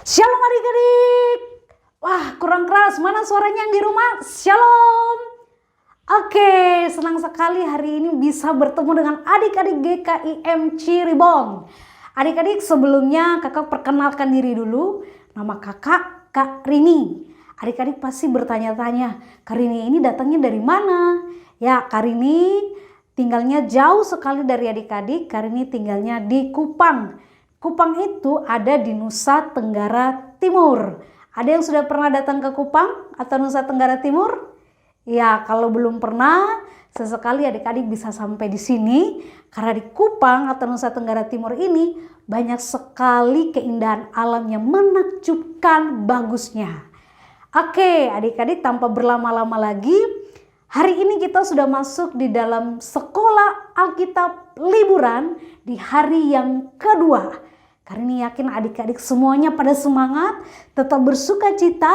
Shalom adik-adik. Wah, kurang keras. Mana suaranya yang di rumah? Shalom. Oke, senang sekali hari ini bisa bertemu dengan adik-adik GKIM Cirebon. Adik-adik, sebelumnya kakak perkenalkan diri dulu. Nama kakak Kak Rini. Adik-adik pasti bertanya-tanya, Kak Rini ini datangnya dari mana? Ya, Kak Rini tinggalnya jauh sekali dari adik-adik. Kak Rini tinggalnya di Kupang. Kupang itu ada di Nusa Tenggara Timur. Ada yang sudah pernah datang ke Kupang atau Nusa Tenggara Timur? Ya, kalau belum pernah, sesekali adik-adik bisa sampai di sini. Karena di Kupang atau Nusa Tenggara Timur ini banyak sekali keindahan alam yang menakjubkan bagusnya. Oke, adik-adik, tanpa berlama-lama lagi, hari ini kita sudah masuk di dalam sekolah Alkitab liburan di hari yang kedua. Karena ini yakin adik-adik semuanya pada semangat, tetap bersuka cita,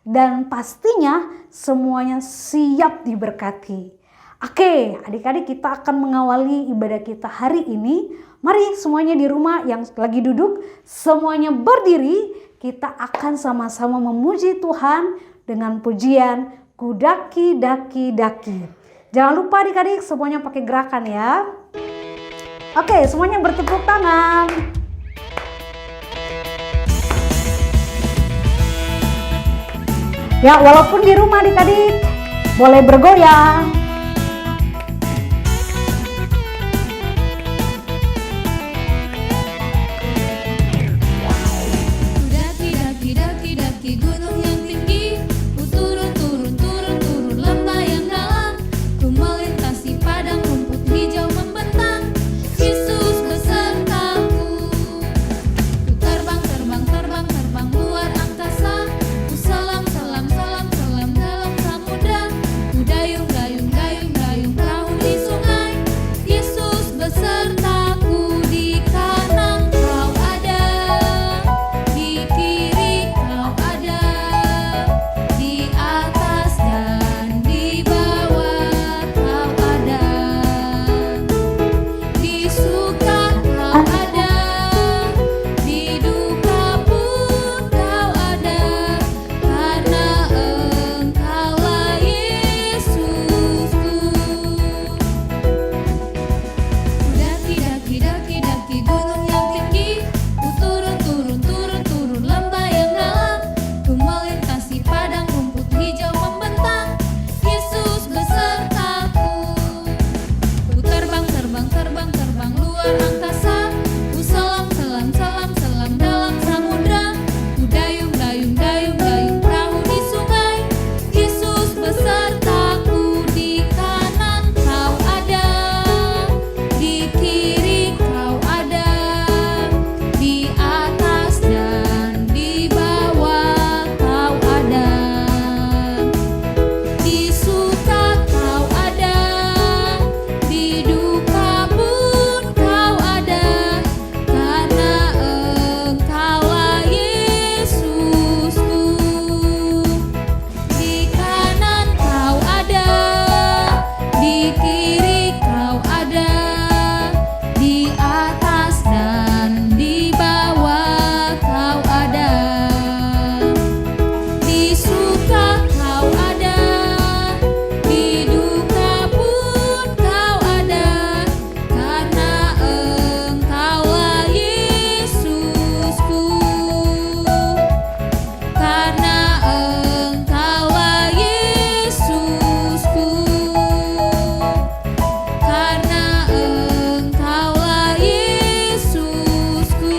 dan pastinya semuanya siap diberkati. Oke, adik-adik, kita akan mengawali ibadah kita hari ini. Mari semuanya di rumah yang lagi duduk, semuanya berdiri. Kita akan sama-sama memuji Tuhan dengan pujian Ku daki daki daki. Jangan lupa adik-adik semuanya pakai gerakan ya. Oke, semuanya bertepuk tangan. Ya, walaupun di rumah adik-adik boleh bergoyang. Daki gunung yang tinggi, ku turun lembah yang dalam, ku melintasi padang rumput hijau membentang, Yesus besertaku. Ku terbang luar angkasa, ku selam dalam samudra, ku dayung perahu di sungai, Yesus besertaku. Di kanan kau ada, di kiri kau ada, di atas dan di bawah kau ada, di suka kau ada, di duka pun kau ada, karena Engkaulah Yesusku. Daki gunung yang tinggi, ku turun lembah yang dalam, ku melintasi padang rumput hijau membentang, Yesus besertaku. Ku terbang luar angkasa, ku selam dalam samudra, ku dayung perahu di sungai, Yesus besertaku. Di kanan kau ada, di kiri kau ada, di atas dan di bawah kau ada, di suka kau ada, di duka pun kau ada, karena Engkaulah Yesusku. Di kanan kau ada, di kiri kau ada, di atas dan di bawah kau ada, di suka kau ada, di duka pun kau ada, karena Engkaulah Yesusku. Karena Engkaulah Yesusku. Karena Engkaulah Yesusku.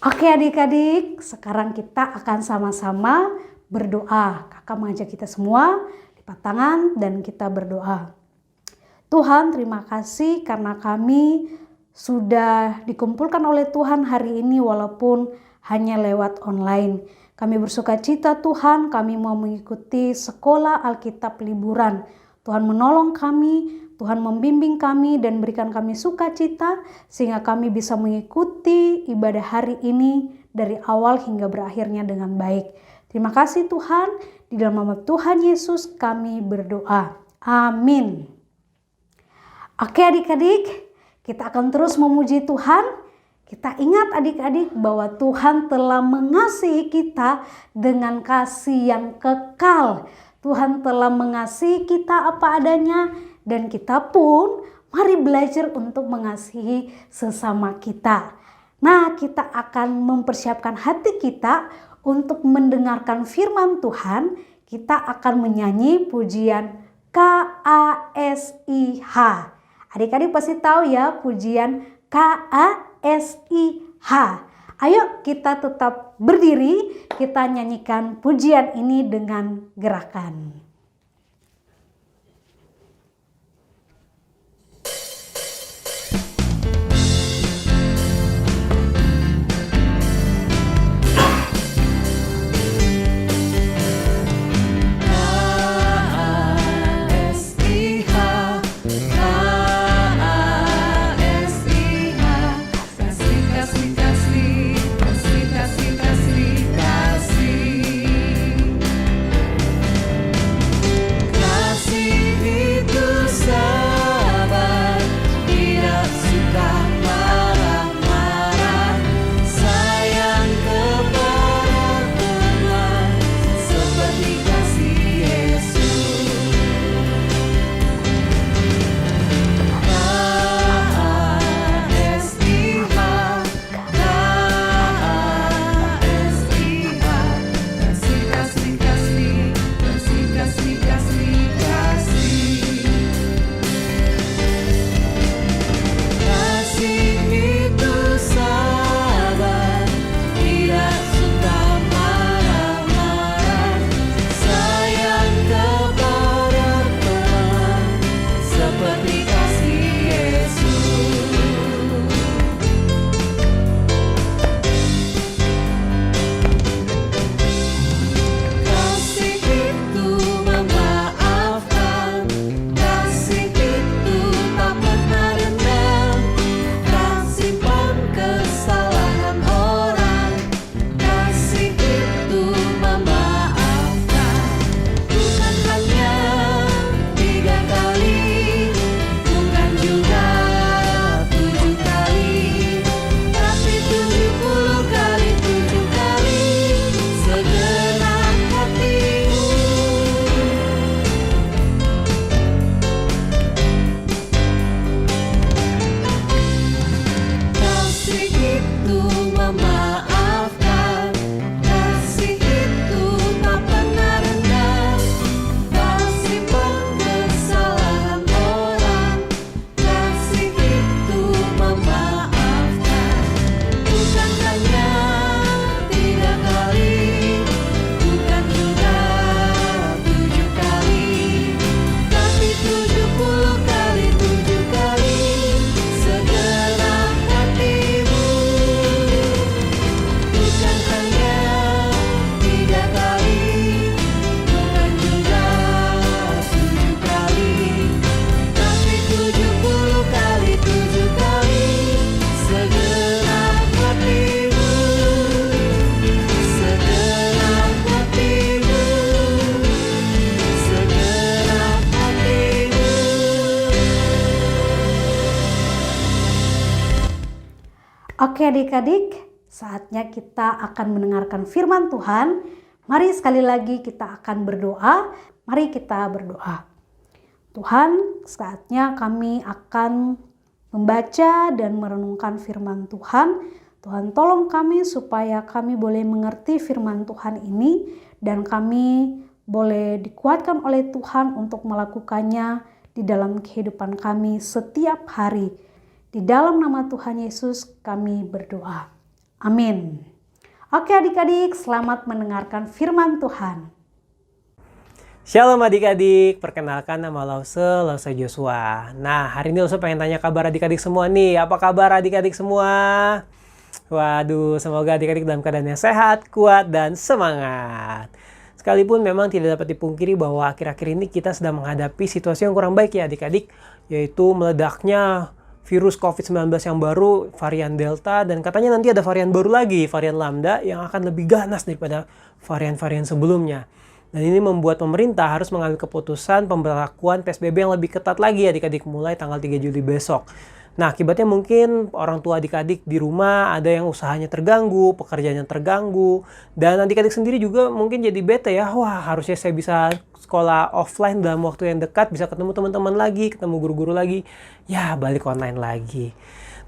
Oke adik-adik, sekarang kita akan sama-sama berdoa. Kakak mengajak kita semua lipat tangan dan kita berdoa. Tuhan, terima kasih karena kami sudah dikumpulkan oleh Tuhan hari ini walaupun hanya lewat online. Kami bersuka cita Tuhan, kami mau mengikuti sekolah Alkitab liburan. Tuhan menolong kami, Tuhan membimbing kami dan berikan kami sukacita sehingga kami bisa mengikuti ibadah hari ini dari awal hingga berakhirnya dengan baik. Terima kasih Tuhan, di dalam nama Tuhan Yesus kami berdoa. Amin. Oke adik-adik, Kita akan terus memuji Tuhan. Kita ingat adik-adik bahwa Tuhan telah mengasihi kita dengan kasih yang kekal. Tuhan telah mengasihi kita apa adanya dan kita pun mari belajar untuk mengasihi sesama kita. Nah, kita akan mempersiapkan hati kita untuk mendengarkan firman Tuhan. Kita akan menyanyi pujian KASIH. Adik-adik pasti tahu ya pujian KASIH. Ayo kita tetap berdiri, kita nyanyikan pujian ini dengan gerakan. Oke adik-adik, saatnya kita akan mendengarkan firman Tuhan. Mari sekali lagi kita akan berdoa. Mari kita berdoa. Tuhan, saatnya kami akan membaca dan merenungkan firman Tuhan. Tuhan tolong kami supaya kami boleh mengerti firman Tuhan ini dan kami boleh dikuatkan oleh Tuhan untuk melakukannya di dalam kehidupan kami setiap hari. Di dalam nama Tuhan Yesus kami berdoa. Amin. Oke adik-adik, selamat mendengarkan firman Tuhan. Shalom adik-adik, perkenalkan nama Lause Joshua. Nah, hari ini Lause pengen tanya kabar adik-adik semua nih. Apa kabar adik-adik semua? Waduh, semoga adik-adik dalam keadaan yang sehat, kuat, dan semangat. Sekalipun memang tidak dapat dipungkiri bahwa akhir-akhir ini kita sedang menghadapi situasi yang kurang baik ya adik-adik, yaitu meledaknya virus COVID-19 yang baru, varian Delta, dan katanya nanti ada varian baru lagi, varian Lambda, yang akan lebih ganas daripada varian-varian sebelumnya. Dan ini membuat pemerintah harus mengambil keputusan pemberlakuan PSBB yang lebih ketat lagi adik-adik mulai tanggal 3 Juli besok. Nah, akibatnya mungkin orang tua adik-adik di rumah ada yang usahanya terganggu, pekerjaannya terganggu, dan adik-adik sendiri juga mungkin jadi bete ya. Wah, harusnya saya bisa sekolah offline dalam waktu yang dekat, bisa ketemu teman-teman lagi, ketemu guru-guru lagi. Ya, balik online lagi.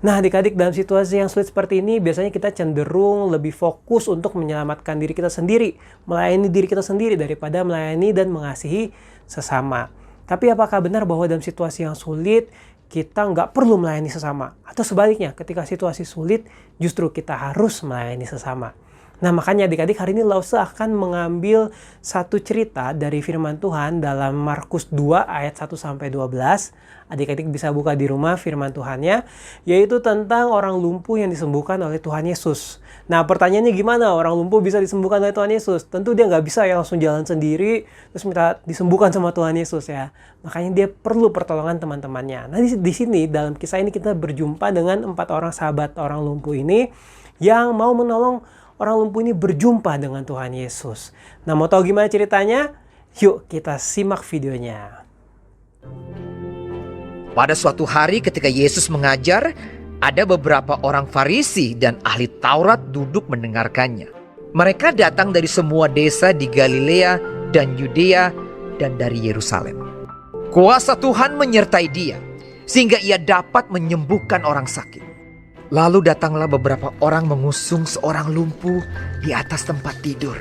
Nah, adik-adik dalam situasi yang sulit seperti ini, biasanya kita cenderung lebih fokus untuk menyelamatkan diri kita sendiri, melayani diri kita sendiri daripada melayani dan mengasihi sesama. Tapi apakah benar bahwa dalam situasi yang sulit, kita nggak perlu melayani sesama? Atau sebaliknya, ketika situasi sulit, justru kita harus melayani sesama. Nah, makanya adik-adik hari ini Lause akan mengambil satu cerita dari firman Tuhan dalam Markus 2 ayat 1-12. Adik-adik bisa buka di rumah firman Tuhannya, yaitu tentang orang lumpuh yang disembuhkan oleh Tuhan Yesus. Nah, pertanyaannya gimana orang lumpuh bisa disembuhkan oleh Tuhan Yesus? Tentu dia nggak bisa ya langsung jalan sendiri, terus minta disembuhkan sama Tuhan Yesus ya. Makanya dia perlu pertolongan teman-temannya. Nah, di sini dalam kisah ini kita berjumpa dengan 4 orang sahabat orang lumpuh ini yang mau menolong orang lumpuh ini berjumpa dengan Tuhan Yesus. Nah, mau tahu gimana ceritanya? Yuk kita simak videonya. Pada suatu hari ketika Yesus mengajar, ada beberapa orang Farisi dan ahli Taurat duduk mendengarkannya. Mereka datang dari semua desa di Galilea dan Yudea dan dari Yerusalem. Kuasa Tuhan menyertai dia, sehingga ia dapat menyembuhkan orang sakit. Lalu datanglah beberapa orang mengusung seorang lumpuh di atas tempat tidur.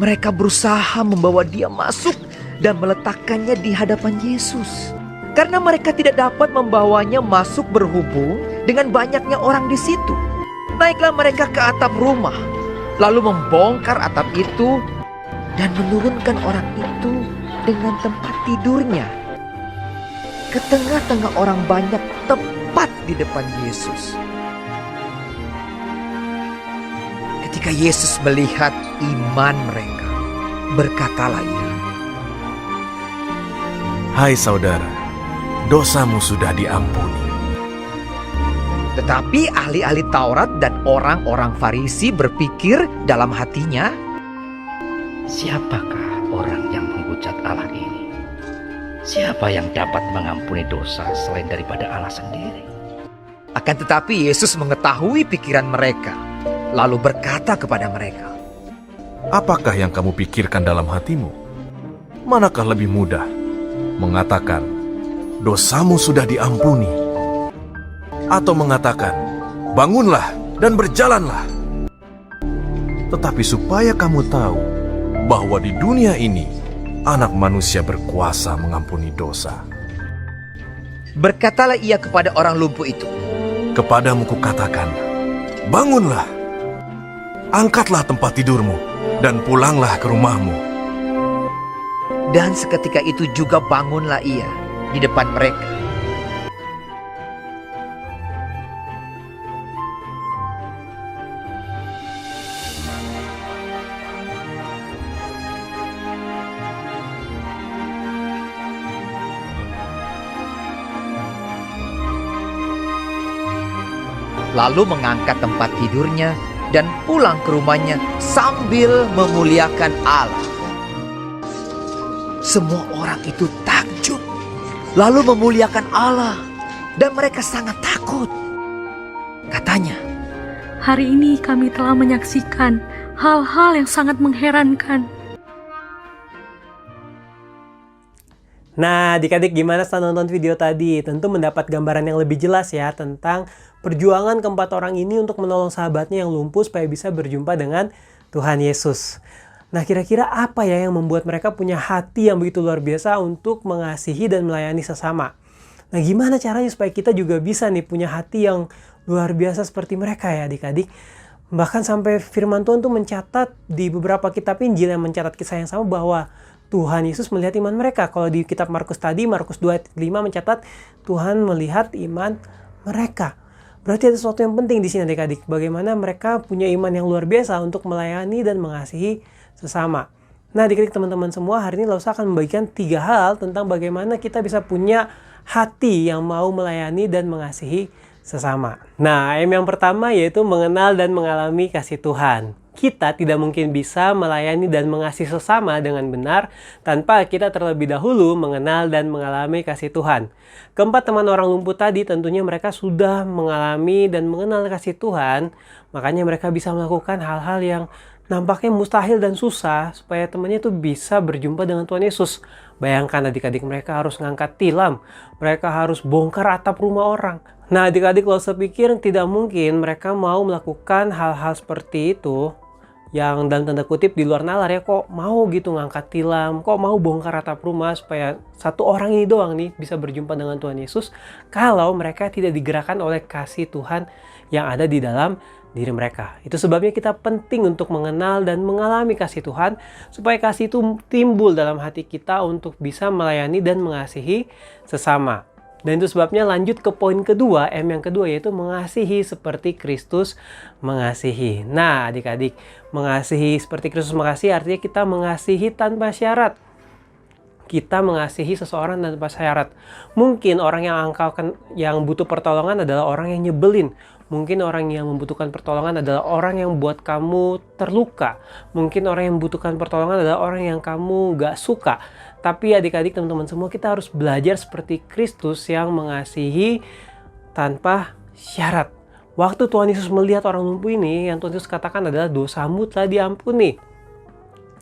Mereka berusaha membawa dia masuk dan meletakkannya di hadapan Yesus. Karena mereka tidak dapat membawanya masuk berhubung dengan banyaknya orang di situ. Naiklah mereka ke atap rumah, lalu membongkar atap itu dan menurunkan orang itu dengan tempat tidurnya ke tengah-tengah orang banyak tepat di depan Yesus. Ketika Yesus melihat iman mereka, berkatalah ia, "Hai saudara, dosamu sudah diampuni." Tetapi ahli-ahli Taurat dan orang-orang Farisi berpikir dalam hatinya, siapakah orang yang menghujat Allah ini? Siapa yang dapat mengampuni dosa selain daripada Allah sendiri? Akan tetapi Yesus mengetahui pikiran mereka, lalu berkata kepada mereka, Apakah yang kamu pikirkan dalam hatimu? Manakah lebih mudah, mengatakan, dosamu sudah diampuni, atau mengatakan, bangunlah dan berjalanlah? Tetapi supaya kamu tahu bahwa di dunia ini Anak Manusia berkuasa mengampuni dosa. berkatalah ia kepada orang lumpuh itu, Kepadamu kukatakan, bangunlah, angkatlah tempat tidurmu, dan pulanglah ke rumahmu. dan seketika itu juga bangunlah ia di depan mereka. Lalu mengangkat tempat tidurnya dan pulang ke rumahnya sambil memuliakan Allah. Semua orang itu takjub, lalu memuliakan Allah, dan mereka sangat takut. Katanya, Hari ini kami telah menyaksikan hal-hal yang sangat mengherankan. Nah, adik-adik gimana setelah nonton video tadi? Tentu mendapat gambaran yang lebih jelas ya tentang perjuangan keempat orang ini untuk menolong sahabatnya yang lumpuh supaya bisa berjumpa dengan Tuhan Yesus. Nah, kira-kira apa ya yang membuat mereka punya hati yang begitu luar biasa untuk mengasihi dan melayani sesama? Nah, gimana caranya supaya kita juga bisa nih punya hati yang luar biasa seperti mereka ya adik-adik? Bahkan sampai firman Tuhan tuh mencatat di beberapa kitab Injil yang mencatat kisah yang sama bahwa Tuhan Yesus melihat iman mereka. Kalau di kitab Markus tadi, Markus 2:5 mencatat Tuhan melihat iman mereka. Berarti ada sesuatu yang penting di sini adik-adik. Bagaimana mereka punya iman yang luar biasa untuk melayani dan mengasihi sesama. Nah adik-adik teman-teman semua, hari ini Lause akan membagikan 3 hal tentang bagaimana kita bisa punya hati yang mau melayani dan mengasihi sesama. Nah, M yang pertama yaitu mengenal dan mengalami kasih Tuhan. Kita tidak mungkin bisa melayani dan mengasihi sesama dengan benar tanpa kita terlebih dahulu mengenal dan mengalami kasih Tuhan. Keempat teman orang lumpuh tadi tentunya mereka sudah mengalami dan mengenal kasih Tuhan, makanya mereka bisa melakukan hal-hal yang nampaknya mustahil dan susah supaya temannya itu bisa berjumpa dengan Tuhan Yesus. Bayangkan adik-adik mereka harus ngangkat tilam, mereka harus bongkar atap rumah orang. Nah adik-adik kalau sepikir tidak mungkin mereka mau melakukan hal-hal seperti itu yang dalam tanda kutip di luar nalar ya, kok mau gitu ngangkat tilam, kok mau bongkar atap rumah supaya satu orang ini doang nih bisa berjumpa dengan Tuhan Yesus kalau mereka tidak digerakkan oleh kasih Tuhan yang ada di dalam diri mereka. Itu sebabnya kita penting untuk mengenal dan mengalami kasih Tuhan supaya kasih itu timbul dalam hati kita untuk bisa melayani dan mengasihi sesama. Dan itu sebabnya lanjut ke poin kedua, M yang kedua yaitu mengasihi seperti Kristus mengasihi. Nah adik-adik, mengasihi seperti Kristus mengasihi artinya kita mengasihi tanpa syarat. Kita mengasihi seseorang tanpa syarat. Mungkin orang yang butuh pertolongan adalah orang yang nyebelin. Mungkin orang yang membutuhkan pertolongan adalah orang yang buat kamu terluka. Mungkin orang yang membutuhkan pertolongan adalah orang yang kamu gak suka. Tapi adik-adik, teman-teman semua, kita harus belajar seperti Kristus yang mengasihi tanpa syarat. Waktu Tuhan Yesus melihat orang lumpuh ini, yang Tuhan Yesus katakan adalah dosamu telah diampuni.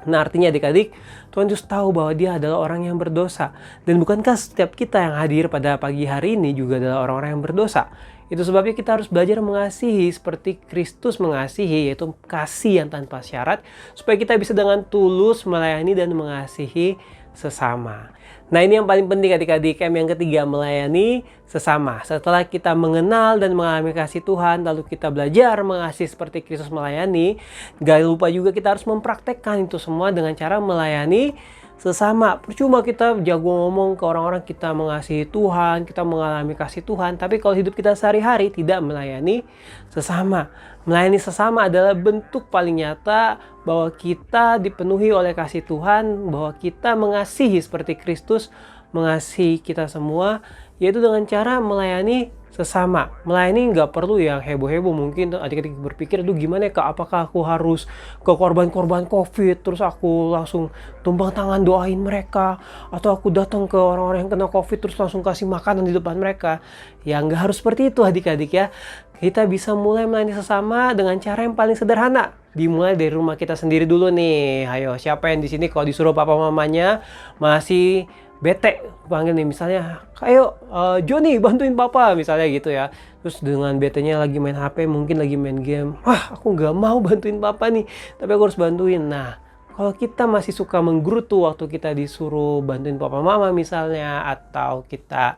Nah artinya adik-adik, Tuhan Yesus tahu bahwa dia adalah orang yang berdosa. Dan bukankah setiap kita yang hadir pada pagi hari ini juga adalah orang-orang yang berdosa? Itu sebabnya kita harus belajar mengasihi seperti Kristus mengasihi, yaitu kasih yang tanpa syarat, supaya kita bisa dengan tulus melayani dan mengasihi sesama. Nah ini yang paling penting adik-adik, M yang ketiga, melayani sesama. Setelah kita mengenal dan mengalami kasih Tuhan, lalu kita belajar mengasihi seperti Kristus melayani, gak lupa juga kita harus mempraktekkan itu semua dengan cara melayani sesama. Percuma kita jago ngomong ke orang-orang kita mengasihi Tuhan, kita mengalami kasih Tuhan, tapi kalau hidup kita sehari-hari tidak melayani sesama. Melayani sesama adalah bentuk paling nyata bahwa kita dipenuhi oleh kasih Tuhan, bahwa kita mengasihi seperti Kristus mengasihi kita semua, yaitu dengan cara melayani sesama. Melayani nggak perlu yang heboh-heboh. Mungkin adik-adik berpikir, aduh gimana ya kak, apakah aku harus ke korban-korban COVID terus aku langsung tumpang tangan doain mereka, atau aku datang ke orang-orang yang kena COVID terus langsung kasih makanan di depan mereka? Ya nggak harus seperti itu adik-adik ya. Kita bisa mulai melayani sesama dengan cara yang paling sederhana. Dimulai dari rumah kita sendiri dulu nih. Ayo, siapa yang di sini kalau disuruh papa mamanya masih bete panggil nih, misalnya ayo Joni bantuin papa misalnya gitu ya. Terus dengan betenya lagi main HP, mungkin lagi main game, aku nggak mau bantuin papa nih, tapi aku harus bantuin. Nah kalau kita masih suka menggerutu waktu kita disuruh bantuin papa mama misalnya, atau kita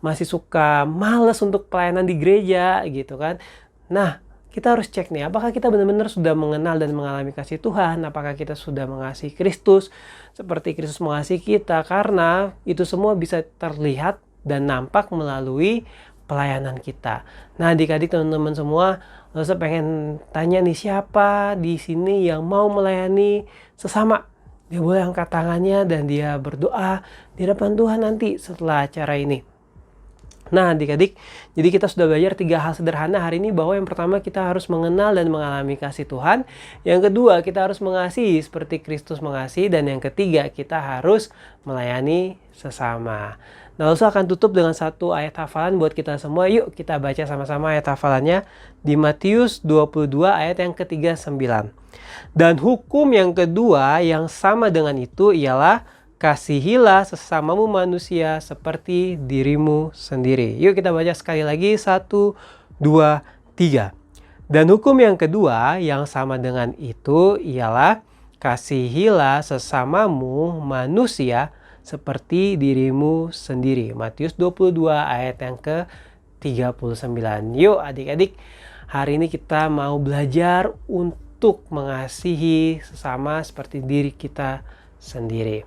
masih suka males untuk pelayanan di gereja gitu kan, nah kita harus cek nih, apakah kita benar-benar sudah mengenal dan mengalami kasih Tuhan, apakah kita sudah mengasihi Kristus seperti Kristus mengasihi kita, karena itu semua bisa terlihat dan nampak melalui pelayanan kita. Nah adik-adik, teman-teman semua, saya pengen tanya nih, siapa di sini yang mau melayani sesama? Dia boleh angkat tangannya dan dia berdoa di hadapan Tuhan nanti setelah acara ini. Nah adik-adik, jadi kita sudah belajar 3 hal sederhana hari ini, bahwa yang pertama kita harus mengenal dan mengalami kasih Tuhan, yang kedua kita harus mengasihi seperti Kristus mengasihi, dan yang ketiga kita harus melayani sesama. Nah lalu akan tutup dengan satu ayat hafalan buat kita semua. Yuk kita baca sama-sama ayat hafalannya di Matius 22 ayat yang ke-39. Dan hukum yang kedua yang sama dengan itu ialah kasihilah sesamamu manusia seperti dirimu sendiri. Yuk kita baca sekali lagi, 1, 2, 3. Dan hukum yang kedua yang sama dengan itu ialah kasihilah sesamamu manusia seperti dirimu sendiri. Matius 22 ayat yang ke-39. Yuk adik-adik, hari ini kita mau belajar untuk mengasihi sesama seperti diri kita sendiri.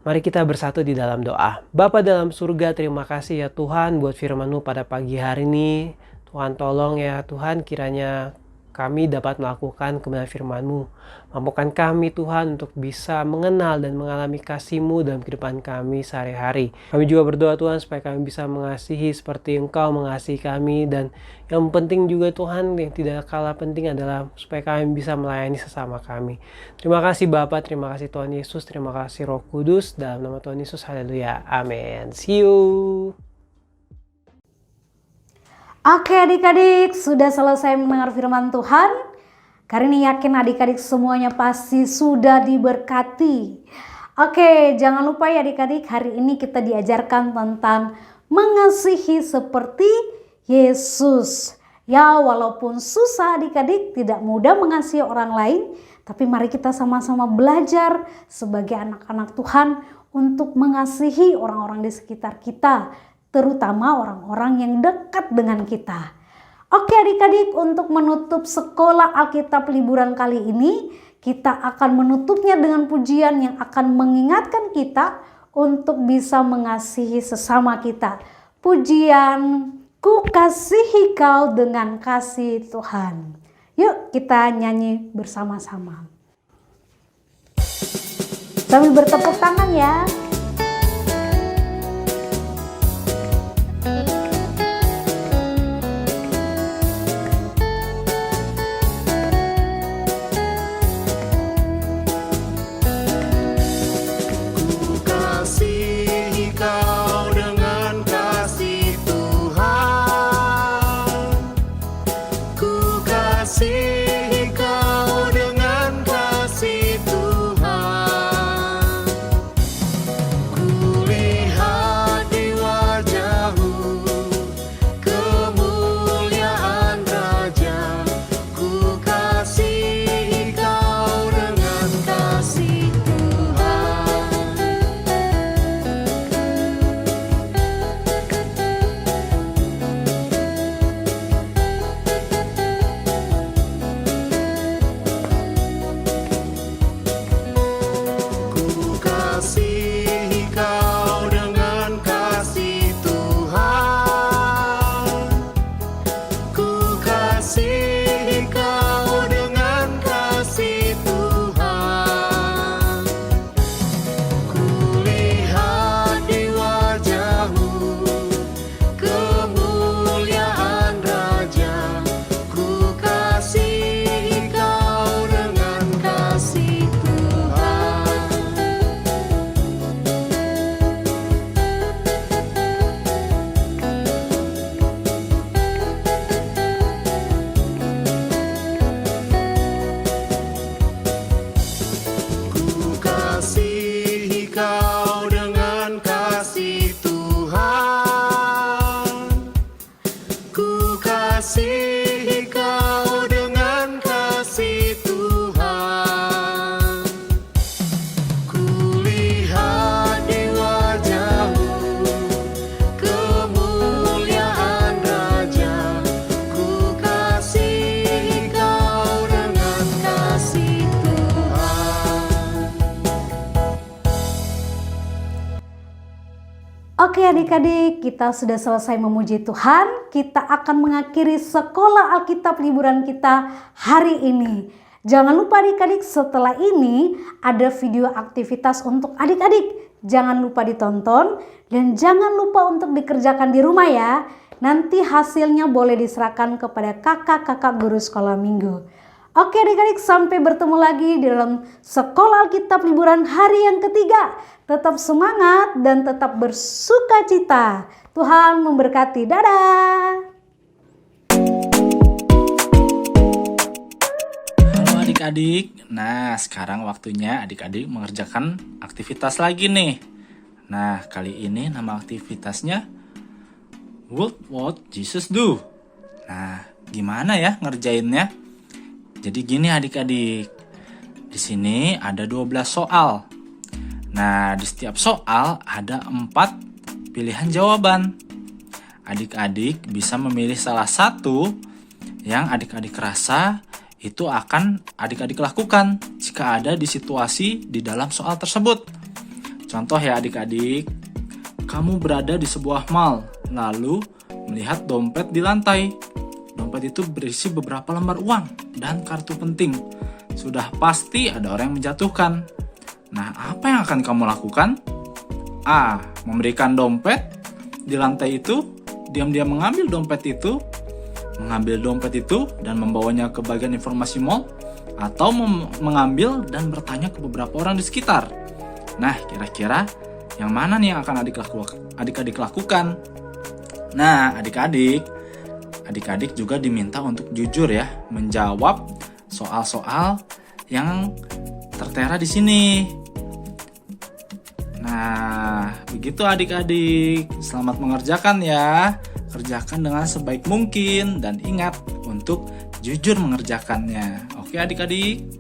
Mari kita bersatu di dalam doa. Bapa dalam surga, terima kasih ya Tuhan buat firman-Mu pada pagi hari ini. Tuhan tolong ya Tuhan, kiranya kami dapat melakukan kebenaran firman-Mu. Mampukan kami Tuhan untuk bisa mengenal dan mengalami kasih-Mu dalam kehidupan kami sehari-hari. Kami juga berdoa Tuhan supaya kami bisa mengasihi seperti Engkau mengasihi kami, dan yang penting juga Tuhan, yang tidak kalah penting adalah supaya kami bisa melayani sesama kami. Terima kasih Bapa, terima kasih Tuhan Yesus, terima kasih Roh Kudus, dalam nama Tuhan Yesus, haleluya, amin. See you. Oke adik-adik, sudah selesai mendengar firman Tuhan. Kali ini yakin adik-adik semuanya pasti sudah diberkati. Oke, jangan lupa ya adik-adik, hari ini kita diajarkan tentang mengasihi seperti Yesus. Ya, walaupun susah adik-adik, tidak mudah mengasihi orang lain, tapi mari kita sama-sama belajar sebagai anak-anak Tuhan untuk mengasihi orang-orang di sekitar kita, terutama orang-orang yang dekat dengan kita. Oke adik-adik, untuk menutup sekolah Alkitab liburan kali ini, kita akan menutupnya dengan pujian yang akan mengingatkan kita untuk bisa mengasihi sesama kita. Pujian, ku kasihi kau dengan kasih Tuhan. Yuk kita nyanyi bersama-sama. Sambil bertepuk tangan ya. Oke adik-adik, kita sudah selesai memuji Tuhan. Kita akan mengakhiri sekolah Alkitab liburan kita hari ini. Jangan lupa adik-adik, setelah ini ada video aktivitas untuk adik-adik. Jangan lupa ditonton dan jangan lupa untuk dikerjakan di rumah ya. Nanti hasilnya boleh diserahkan kepada kakak-kakak guru sekolah minggu. Oke adik-adik, sampai bertemu lagi di dalam sekolah Alkitab liburan hari yang ketiga. Tetap semangat dan tetap bersuka cita. Tuhan memberkati. Dadah. Halo adik-adik. Nah, sekarang waktunya adik-adik mengerjakan aktivitas lagi nih. Nah, kali ini nama aktivitasnya What Jesus Do. Nah, gimana ya ngerjainnya? Jadi gini adik-adik. Di sini ada 12 soal. Nah, di setiap soal ada 4 pilihan jawaban. Adik-adik bisa memilih salah satu yang adik-adik rasa itu akan adik-adik lakukan jika ada di situasi di dalam soal tersebut. Contoh ya adik-adik, kamu berada di sebuah mall, lalu melihat dompet di lantai. dompet itu berisi beberapa lembar uang dan kartu penting. Sudah pasti ada orang yang menjatuhkan. Nah, apa yang akan kamu lakukan? A. Memberikan dompet di lantai itu, diam-diam mengambil dompet itu dan membawanya ke bagian informasi mall, atau mengambil dan bertanya ke beberapa orang di sekitar. Nah, kira-kira yang mana nih yang akan adik-adik lakukan? Nah, adik-adik juga diminta untuk jujur ya, menjawab soal-soal yang tertera di sini. Nah, begitu adik-adik. Selamat mengerjakan ya. Kerjakan dengan sebaik mungkin dan ingat untuk jujur mengerjakannya. Oke adik-adik?